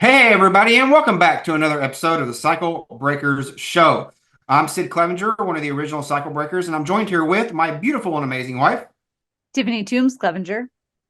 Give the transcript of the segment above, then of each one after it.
Hey, everybody, and welcome back to another episode of the Cycle Breakers Show. I'm Sid Clevinger, one of the original Cycle Breakers, and I'm joined here with my beautiful and amazing wife. Tiffany Toombs, Clevinger.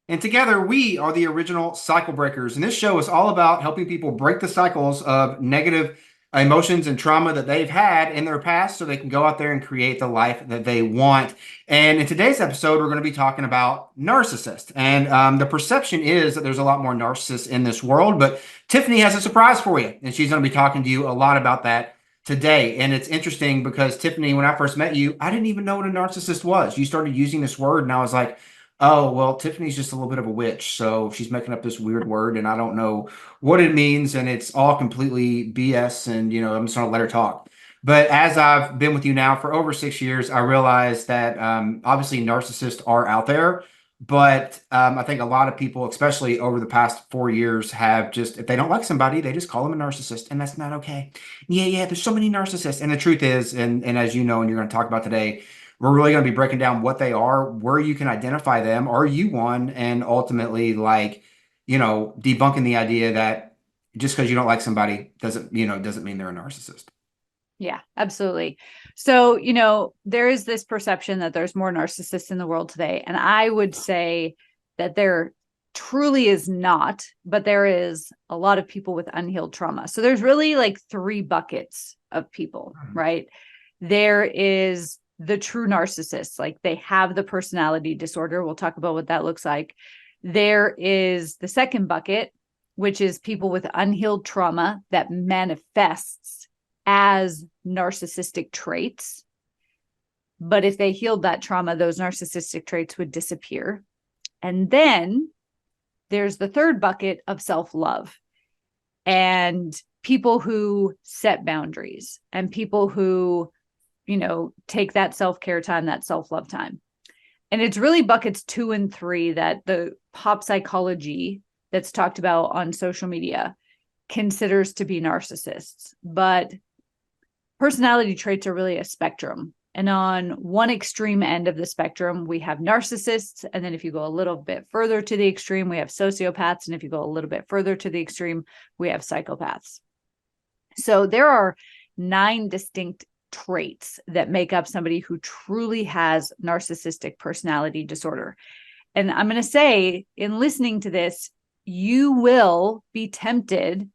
And together we are the original Cycle Breakers. And this show is all about helping people break the cycles of negative emotions and trauma that they've had in their past so they can go out there and create the life that they want. And in today's episode, we're going to be talking about narcissists. And the perception is that there's a lot more narcissists in this world, but Tiffany has a surprise for you. And she's going to be talking to you a lot about that today. And it's interesting because Tiffany, when I first met you, I didn't even know what a narcissist was. You started using this word, and I was like, oh, well, Tiffany's just a little bit of a witch. So she's making up this weird word and I don't know what it means. And it's all completely BS. And, I'm just going to let her talk. But as I've been with you now for over 6 years, I realized that obviously narcissists are out there. But I think a lot of people, especially over the past 4 years, have just, if they don't like somebody, they just call them a narcissist. And that's not okay. Yeah, there's so many narcissists. And the truth is, and as you know, and you're going to talk about today, we're really going to be breaking down what they are, where you can identify them. Are you one? And ultimately, debunking the idea that just because you don't like somebody doesn't mean they're a narcissist. Yeah, absolutely. So, there is this perception that there's more narcissists in the world today. And I would say that there truly is not, but there is a lot of people with unhealed trauma. So there's really like three buckets of people, right? There is the true narcissists, like they have the personality disorder. We'll talk about what that looks like. There is the second bucket, which is people with unhealed trauma that manifests as narcissistic traits. But if they healed that trauma, those narcissistic traits would disappear. And then there's the third bucket of self-love and people who set boundaries and people who, take that self-care time, that self-love time. And it's really buckets 2 and 3 that the pop psychology that's talked about on social media considers to be narcissists. But personality traits are really a spectrum. And on one extreme end of the spectrum, we have narcissists. And then if you go a little bit further to the extreme, we have sociopaths. And if you go a little bit further to the extreme, we have psychopaths. So there are 9 distinct traits that make up somebody who truly has narcissistic personality disorder. And I'm going to say, in listening to this, you will be tempted,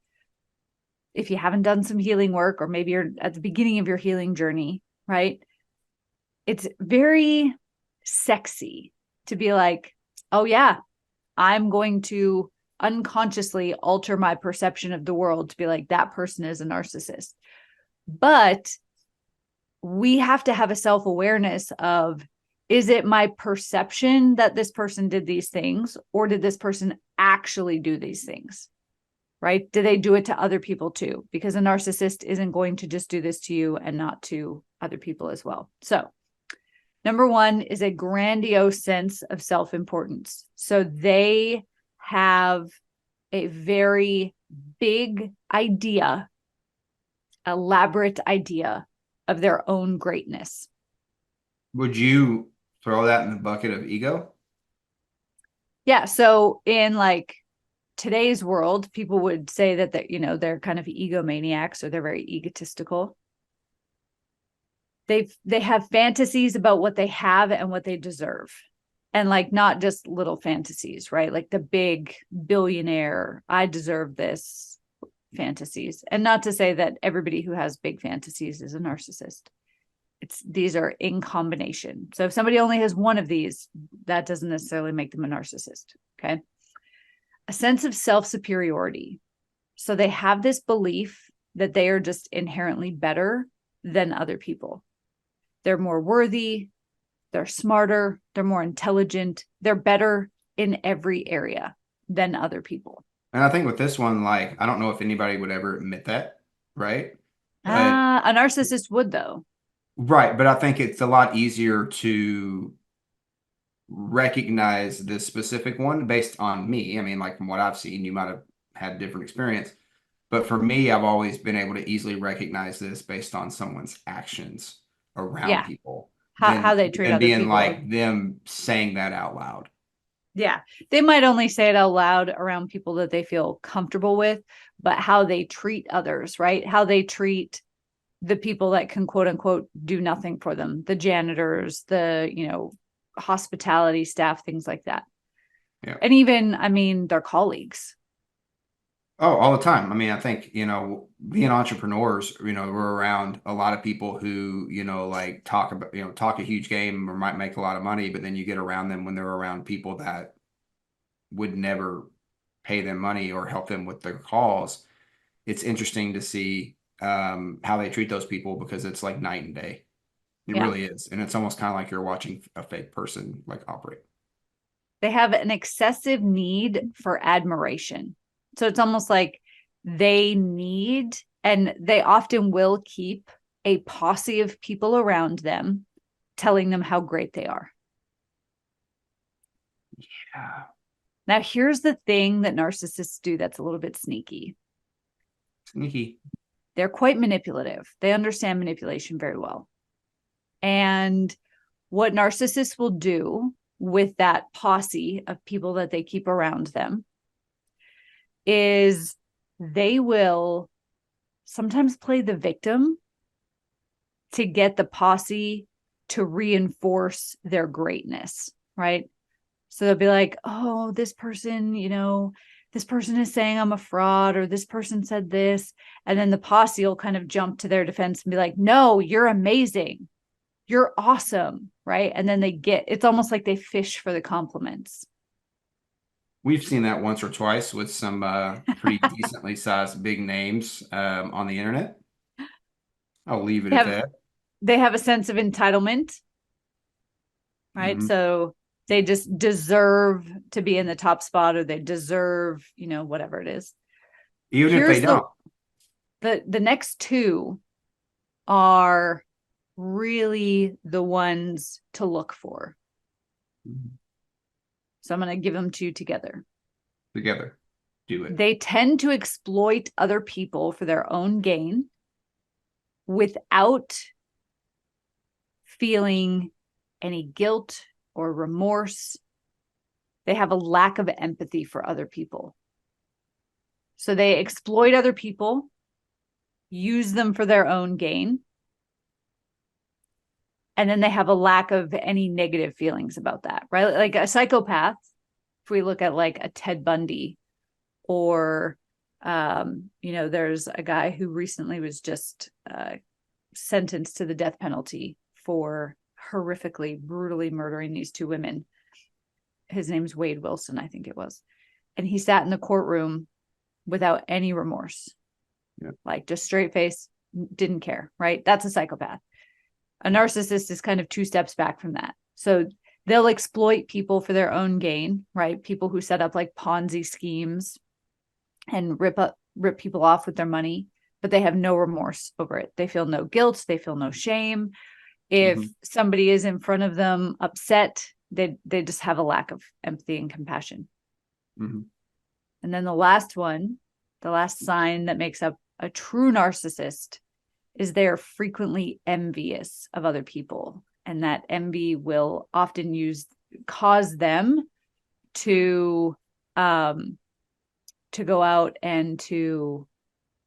if you haven't done some healing work, or maybe you're at the beginning of your healing journey, right? It's very sexy to be like, oh yeah, I'm going to unconsciously alter my perception of the world to be like, that person is a narcissist. But we have to have a self-awareness of, is it my perception that this person did these things, or did this person actually do these things? Right? Do they do it to other people too? Because a narcissist isn't going to just do this to you and not to other people as well. So, number 1 is a grandiose sense of self-importance. So they have a very big idea, elaborate idea of their own greatness. Would you throw that in the bucket of ego? Yeah. So in like today's world, people would say that they're kind of egomaniacs, or they're very egotistical. They have fantasies about what they have and what they deserve. And like not just little fantasies, right? Like the big billionaire, I deserve this fantasies. And not to say that everybody who has big fantasies is a narcissist. These are in combination. So if somebody only has one of these, that doesn't necessarily make them a narcissist. Okay. A sense of self-superiority. So they have this belief that they are just inherently better than other people. They're more worthy, they're smarter, they're more intelligent, they're better in every area than other people. And I think with this one, I don't know if anybody would ever admit that, right? But A narcissist would, though. right, but I think it's a lot easier to recognize this specific one based on me. I mean, like from what I've seen, you might have had a different experience. But for me, I've always been able to easily recognize this based on someone's actions around Yeah. people How they treat than other being people. like them saying that out loud. Yeah. They might only say it out loud around people that they feel comfortable with, but how they treat others, right? How they treat the people that can quote unquote do nothing for them, the janitors, the, hospitality staff, things like that. Yeah. And even, I mean, their colleagues. Oh, all the time. I mean, I think, being entrepreneurs, we're around a lot of people who, like talk about, talk a huge game or might make a lot of money, but then you get around them when they're around people that would never pay them money or help them with their cause. It's interesting to see how they treat those people because it's like night and day. It Yeah. really is. And it's almost kind of like you're watching a fake person like operate. They have an excessive need for admiration. So it's almost like they need, and they often will keep a posse of people around them telling them how great they are. Yeah. Now, here's the thing that narcissists do that's a little bit sneaky. Sneaky. They're quite manipulative. They understand manipulation very well. And what narcissists will do with that posse of people that they keep around them is they will sometimes play the victim to get the posse to reinforce their greatness, right? So they'll be like, oh, this person is saying I'm a fraud, or this person said this. And then the posse will kind of jump to their defense and be like, no, you're amazing. You're awesome, right? And then it's almost like they fish for the compliments. We've seen that once or twice with some pretty decently sized big names on the internet. I'll leave it at that. They have a sense of entitlement, right? Mm-hmm. So they just deserve to be in the top spot, or they deserve, whatever it is. Even if they don't. The next two are really the ones to look for. Mm-hmm. So I'm going to give them to you together. Together. Do it. They tend to exploit other people for their own gain without feeling any guilt or remorse. They have a lack of empathy for other people. So they exploit other people, use them for their own gain, and then they have a lack of any negative feelings about that, right? Like a psychopath, if we look at like a Ted Bundy, or, there's a guy who recently was just sentenced to the death penalty for horrifically, brutally murdering these two women. His name's Wade Wilson, I think it was. And he sat in the courtroom without any remorse, like just straight face, didn't care, right? That's a psychopath. A narcissist is kind of two steps back from that. So they'll exploit people for their own gain, right? People who set up like Ponzi schemes and rip people off with their money, but they have no remorse over it. They feel no guilt. They feel no shame. If somebody is in front of them upset, they just have a lack of empathy and compassion. Mm-hmm. And then the last sign that makes up a true narcissist is they're frequently envious of other people. And that envy will often cause them to go out and to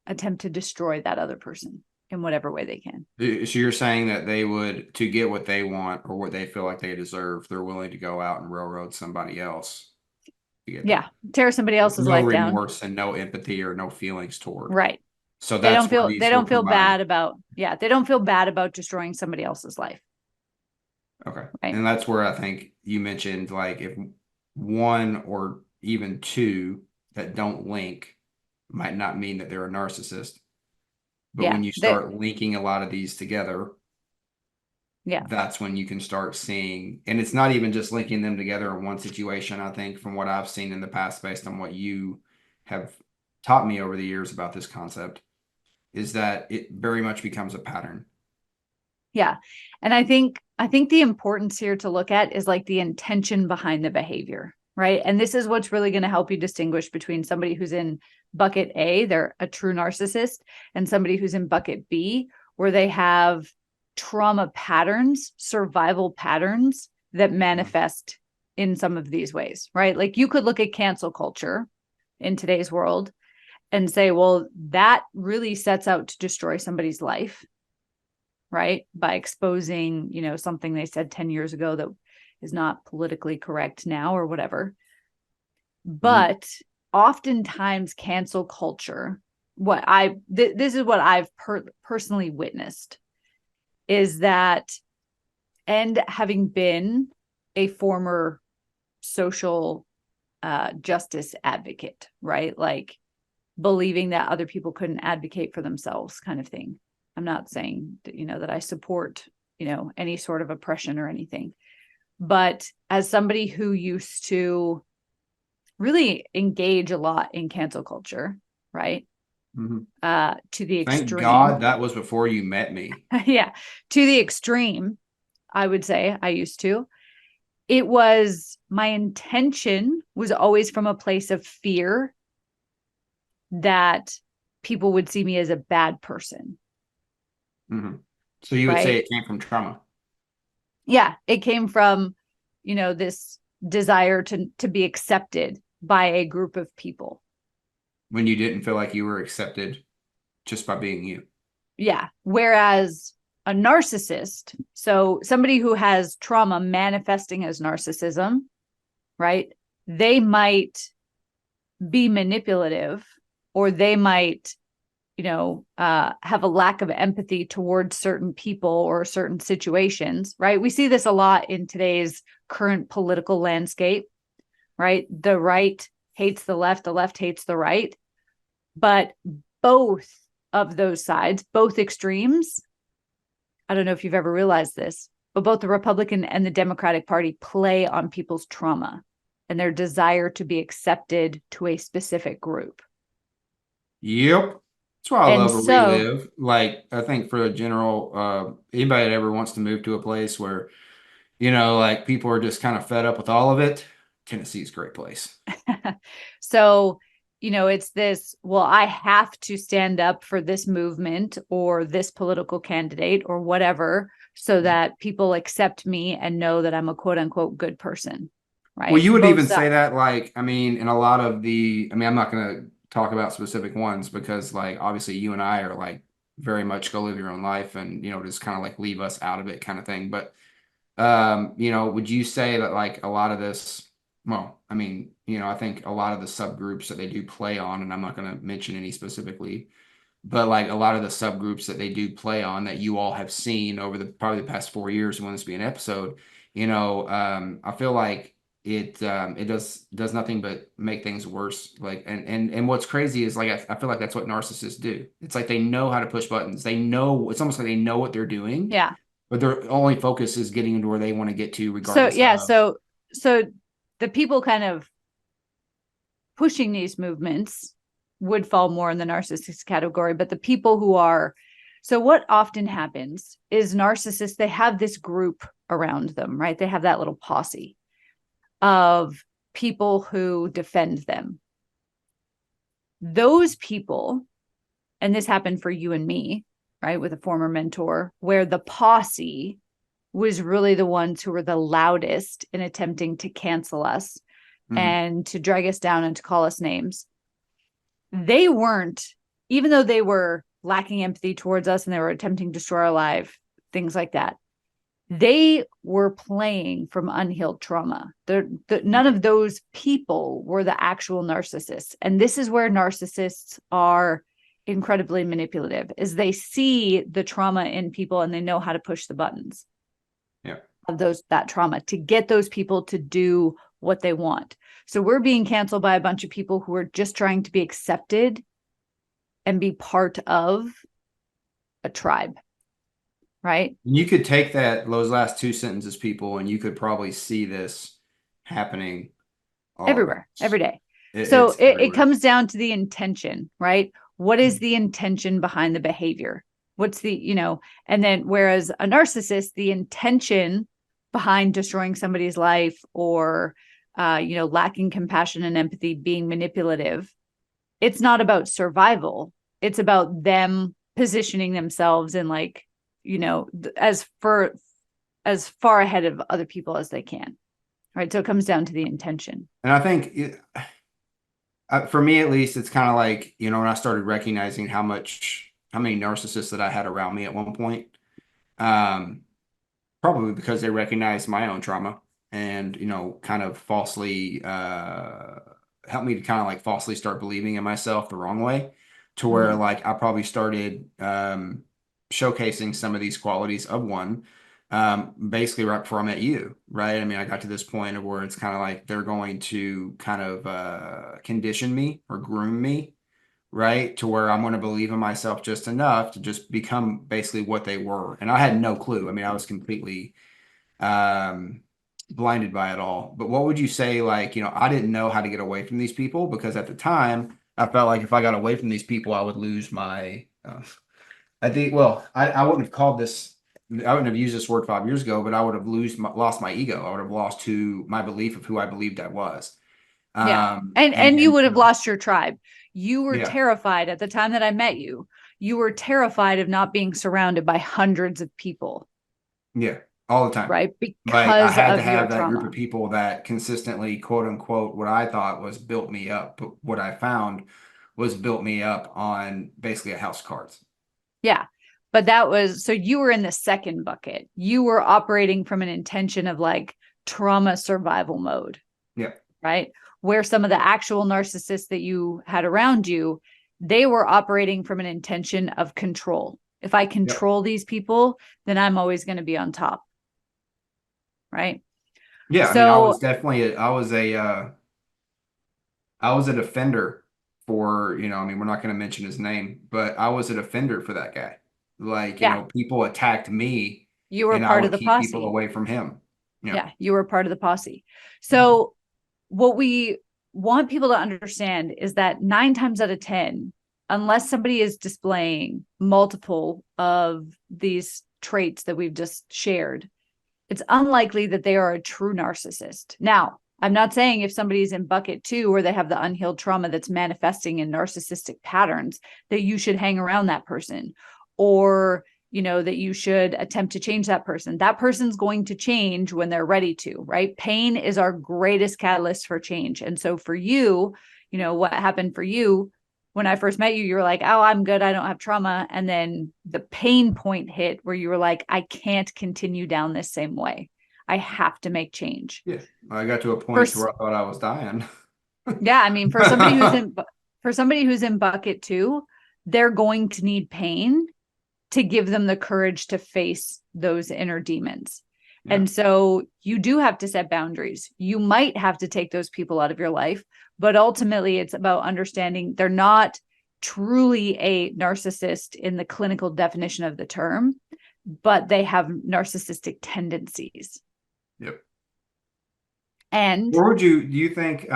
attempt to destroy that other person in whatever way they can. So you're saying that they would, to get what they want or what they feel like they deserve, they're willing to go out and railroad somebody else. Tear somebody else's life down. No remorse and no empathy or no feelings toward. Right. So they don't feel bad about destroying somebody else's life. Okay. Right. And that's where I think you mentioned, like, if one or even two that don't link might not mean that they're a narcissist. But when you start linking a lot of these together, that's when you can start seeing, and it's not even just linking them together in one situation. I think from what I've seen in the past, based on what you have taught me over the years about this concept, is that it very much becomes a pattern. Yeah. And I think the importance here to look at is like the intention behind the behavior, right? And this is what's really going to help you distinguish between somebody who's in bucket A, they're a true narcissist, and somebody who's in bucket B, where they have trauma patterns, survival patterns that manifest in some of these ways, right? Like you could look at cancel culture in today's world and say, well, that really sets out to destroy somebody's life, right? By exposing, something they said 10 years ago that is not politically correct now or whatever. But oftentimes cancel culture, this is what I've personally witnessed, is that, and having been a former social justice advocate, right? Like believing that other people couldn't advocate for themselves kind of thing. I'm not saying that, that I support, any sort of oppression or anything. But as somebody who used to really engage a lot in cancel culture, right? To the extreme. Thank God that was before you met me. Yeah. To the extreme, I would say I used to. It was, my intention was always from a place of fear that people would see me as a bad person. So you would say it came from trauma? Yeah, it came from, this desire to be accepted by a group of people. When you didn't feel like you were accepted just by being you. Yeah. Whereas a narcissist, so somebody who has trauma manifesting as narcissism, right? They might be manipulative, or they might, have a lack of empathy towards certain people or certain situations, right? We see this a lot in today's current political landscape, right? The right hates the left hates the right. But both of those sides, both extremes, I don't know if you've ever realized this, but both the Republican and the Democratic Party play on people's trauma and their desire to be accepted to a specific group. Yep. That's why I love where we live. Like, I think for a general, anybody that ever wants to move to a place where, like people are just kind of fed up with all of it, Tennessee's a great place. So, it's this, well, I have to stand up for this movement or this political candidate or whatever, so that people accept me and know that I'm a quote unquote good person. Right. Well, you would even say that, like, in a lot of I'm not going to talk about specific ones because, like, obviously you and I are like very much go live your own life and, just kind of like leave us out of it kind of thing. But, would you say that like a lot of this, well, I think a lot of the subgroups that they do play on, and I'm not going to mention any specifically, but like a lot of the subgroups that they do play on that you all have seen over probably the past 4 years when this be an episode, I feel like it does nothing but make things worse. Like, and what's crazy is like I feel like that's what narcissists do. It's like they know how to push buttons. They know, it's almost like they know what they're doing. Yeah. But their only focus is getting into where they want to get to, regardless. So the people kind of pushing these movements would fall more in the narcissist category, but the people who are, so what often happens is narcissists, they have this group around them, right? They have that little posse of people who defend them. Those people, and this happened for you and me, right, with a former mentor, where the posse was really the ones who were the loudest in attempting to cancel us and to drag us down and to call us names. They weren't, even though they were lacking empathy towards us and they were attempting to destroy our life, things like that, they were playing from unhealed trauma. None of those people were the actual narcissists. And this is where narcissists are incredibly manipulative, is they see the trauma in people and they know how to push the buttons of that trauma to get those people to do what they want. So we're being canceled by a bunch of people who are just trying to be accepted and be part of a tribe, right? You could take those last two sentences, people, and you could probably see this happening everywhere, every day. It comes down to the intention, right? What is the intention behind the behavior? What's the, and then whereas a narcissist, the intention behind destroying somebody's life or, lacking compassion and empathy, being manipulative, it's not about survival. It's about them positioning themselves in like, as far ahead of other people as they can. right? So it comes down to the intention. And I think for me, at least, it's kind of like, when I started recognizing how many narcissists that I had around me at one point, um, probably because they recognized my own trauma and, kind of falsely, helped me to kind of like falsely start believing in myself the wrong way, to where like I probably started, showcasing some of these qualities of one, basically right before I met you, right? I mean, I got to this point of where it's kind of like they're going to kind of condition me or groom me, right? To where I'm going to believe in myself just enough to just become basically what they were. And I had no clue. I mean, I was completely um, blinded by it all. But what would you say, like, I didn't know how to get away from these people because at the time I felt like if I got away from these people, I would lose my, I think, well, I wouldn't have called this, I wouldn't have used this word 5 years ago, but I would have lost my ego. I would have lost my belief of who I believed I was. Yeah. And you And would have lost your tribe. You were yeah, terrified at the time that I met you. You were terrified of not being surrounded by hundreds of people, yeah, all the time. right? Like I Because had to of your have that group of trauma. people that consistently, quote unquote, what I thought was built me up. But what I found was built me up on basically a house of cards. Yeah. But that was, so you were in the second bucket. You were operating from an intention of like trauma survival mode, Yeah. right? Where some of the actual narcissists that you had around you, they were operating from an intention of control. If I Yep. control these people, then I'm always going to be on top, right? Yeah. I mean, I was So definitely, I was a defender for, I mean, we're not going to mention his name, but I was a defender for that guy. Like, yeah, people attacked me you were and I part of would the keep people posse. away from him. Yeah. Yeah, you were part of the posse. So what we want people to understand is that 9 times out of 10, unless somebody is displaying multiple of these traits that we've just shared, it's unlikely that they are a true narcissist. Now, I'm not saying if somebody's in bucket 2 where they have the unhealed trauma that's manifesting in narcissistic patterns that you should hang around that person, or that you should attempt to change that person. That person's going to change when they're ready to, right? Pain is our greatest catalyst for change. And so for you, what happened for you when I first met you, you were like, oh, I'm good, I don't have trauma. And then the pain point hit where you were like, I can't continue down this same way. I have to make change. Yeah. I got to a For, point to where I thought I was dying. yeah, I mean, for somebody who's in bucket 2, they're going to need pain to give them the courage to face those inner demons. Yeah. And so you do have to set boundaries. You might have to take those people out of your life, but ultimately it's about understanding they're not truly a narcissist in the clinical definition of the term, but they have narcissistic tendencies. Yep. And Or do you think,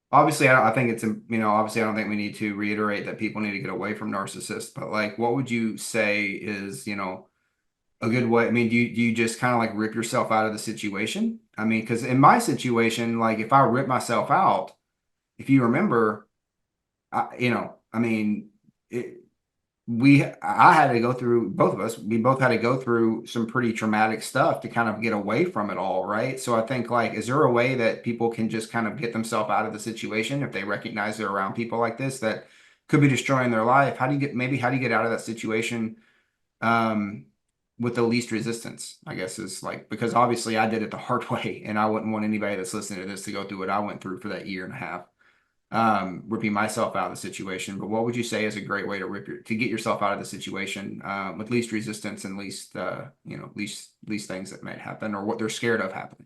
obviously, I think it's, obviously, I don't think we need to reiterate that people need to get away from narcissists, but like, what would you say is, a good way? I mean, do you just kind of like rip yourself out of the situation? I mean, because in my situation, like if I rip myself out, if you remember, I mean, I had to go through, both of us, we both had to go through some pretty traumatic stuff to kind of get away from it all, right? So I think like, is there a way that people can just kind of get themselves out of the situation if they recognize they're around people like this that could be destroying their life? How do you get out of that situation um with the least resistance, I guess, is like, because obviously I did it the hard way and I wouldn't want anybody that's listening to this to go through what I went through for that year and a half, ripping myself out of the situation. But what would you say is a great way to get yourself out of the situation, with least resistance and least things that might happen or what they're scared of happening?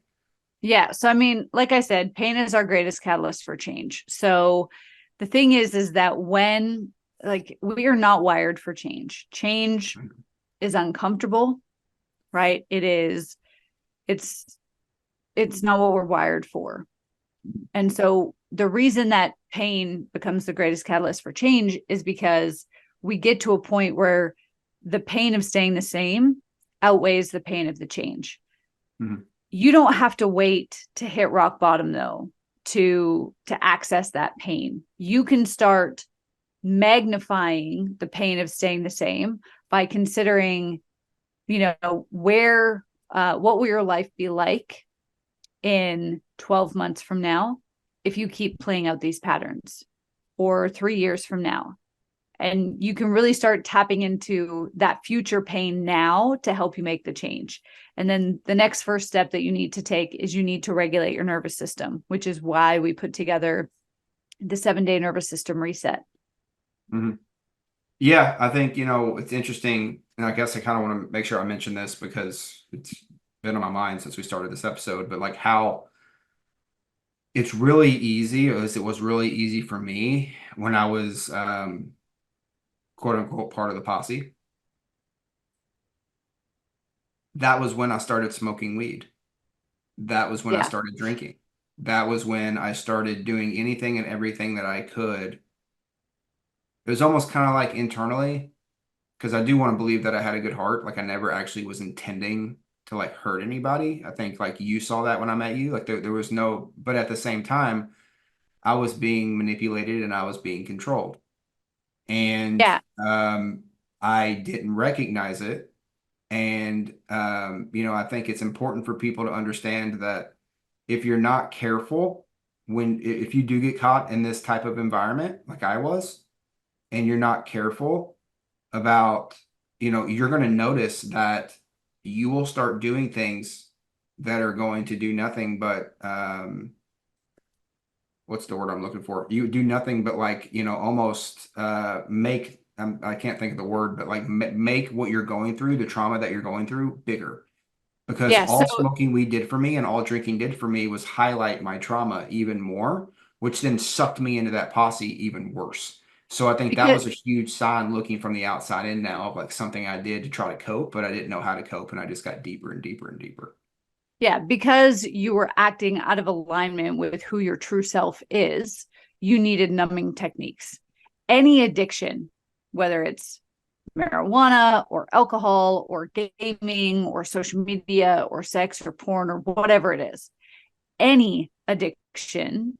yeah, so I mean, like I said, pain is our greatest catalyst for change. So the thing is that when, like, we are not wired for change. Change is uncomfortable, right? It's not what we're wired for. And so the reason that pain becomes the greatest catalyst for change is because we get to a point where the pain of staying the same outweighs the pain of the change. Mm-hmm. You don't have to wait to hit rock bottom though to access that pain. You can start magnifying the pain of staying the same by considering, where what will your life be like in 12 months from now if you keep playing out these patterns, or 3 years from now? And you can really start tapping into that future pain now to help you make the change. And then the next first step that you need to take is you need to regulate your nervous system, which is why we put together the 7-day nervous system reset. Mm-hmm. Yeah, I think, it's interesting. And I guess I kind of want to make sure I mention this because it's been on my mind since we started this episode, but like how it's really easy, or at least it was really easy for me when I was quote unquote part of the posse. That was when I started smoking weed. That was when I started drinking. That was when I started doing anything and everything that I could. It was almost kind of like internally, because I do want to believe that I had a good heart. Like I never actually was intending to like hurt anybody. I think like you saw that when I met you. Like there was no, but at the same time, I was being manipulated and I was being controlled. And Yeah. I didn't recognize it. And I think it's important for people to understand that if you're not careful, if you do get caught in this type of environment, like I was, and you're not careful about, you're going to notice that you will start doing things that are going to do nothing but, what's the word I'm looking for? You do nothing but like, almost make, I can't think of the word, but like make what you're going through, the trauma that you're going through, bigger. Because all smoking weed did for me and all drinking did for me was highlight my trauma even more, which then sucked me into that posse even worse. So I think that was a huge sign looking from the outside in now of like something I did to try to cope, but I didn't know how to cope, and I just got deeper and deeper and deeper. Yeah, because you were acting out of alignment with who your true self is, you needed numbing techniques. Any addiction, whether it's marijuana or alcohol or gaming or social media or sex or porn or whatever it is, any addiction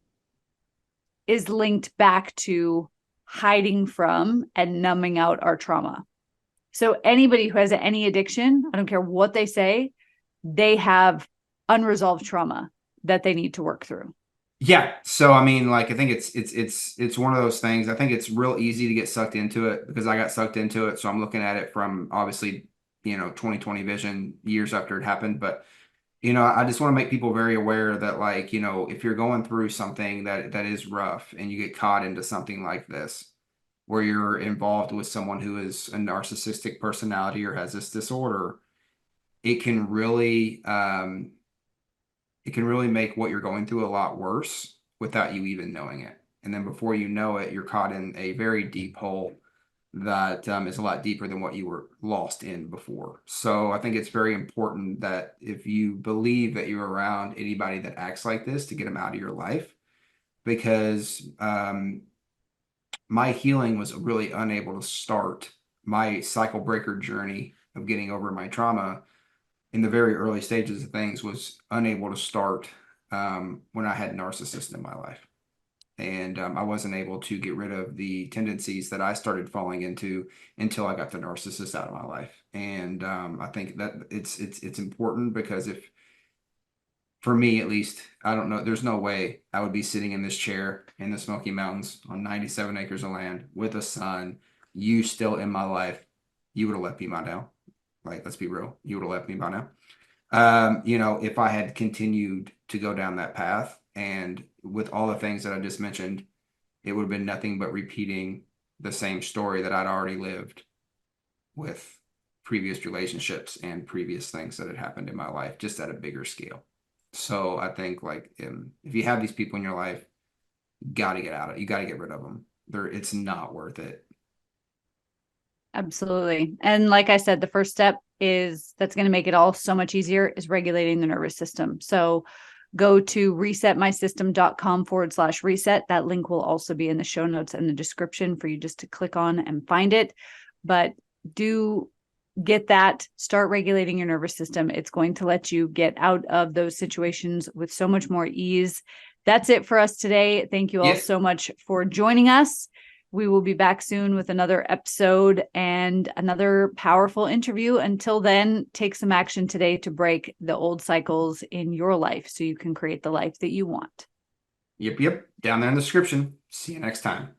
is linked back to hiding from and numbing out our trauma. So anybody who has any addiction, I don't care what they say, they have unresolved trauma that they need to work through. Yeah. So I mean, like I think it's one of those things. I think it's real easy to get sucked into it because I got sucked into it. So I'm looking at it from obviously, 2020 vision years after it happened. But I just want to make people very aware that like, if you're going through something that is rough and you get caught into something like this, where you're involved with someone who is a narcissistic personality or has this disorder, it can really make what you're going through a lot worse without you even knowing it. And then before you know it, you're caught in a very deep hole that is a lot deeper than what you were lost in before. So I think it's very important that if you believe that you're around anybody that acts like this, to get them out of your life, because my healing was really unable to start. My cycle breaker journey of getting over my trauma in the very early stages of things was unable to start when I had narcissists in my life. And I wasn't able to get rid of the tendencies that I started falling into until I got the narcissist out of my life. And I think that it's important because for me at least, I don't know, there's no way I would be sitting in this chair in the Smoky Mountains on 97 acres of land with a son, you still in my life, you would have left me by now. Like, let's be real, you would have left me by now. If I had continued to go down that path, and with all the things that I just mentioned, it would have been nothing but repeating the same story that I'd already lived with previous relationships and previous things that had happened in my life, just at a bigger scale. So I think like if you have these people in your life, you got to get out of it. You got to get rid of them. It's not worth it. Absolutely. And like I said, the first step that's going to make it all so much easier is regulating the nervous system. So go to resetmysystem.com/reset. That link will also be in the show notes and the description for you just to click on and find it. But do get that, start regulating your nervous system. It's going to let you get out of those situations with so much more ease. That's it for us today. Thank you all so much for joining us. We will be back soon with another episode and another powerful interview. Until then, take some action today to break the old cycles in your life so you can create the life that you want. Yep. Down there in the description. See you next time.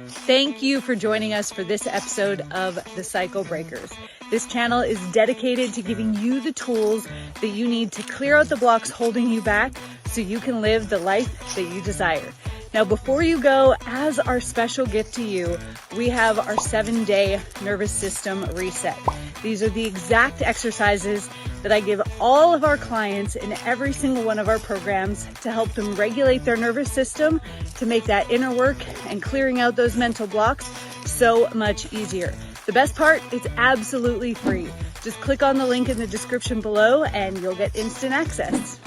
Thank you for joining us for this episode of The Cycle Breakers. This channel is dedicated to giving you the tools that you need to clear out the blocks holding you back so you can live the life that you desire. Now, before you go, as our special gift to you, we have our 7-day nervous system reset. These are the exact exercises that I give all of our clients in every single one of our programs to help them regulate their nervous system, to make that inner work and clearing out those mental blocks so much easier. The best part, it's absolutely free. Just click on the link in the description below and you'll get instant access.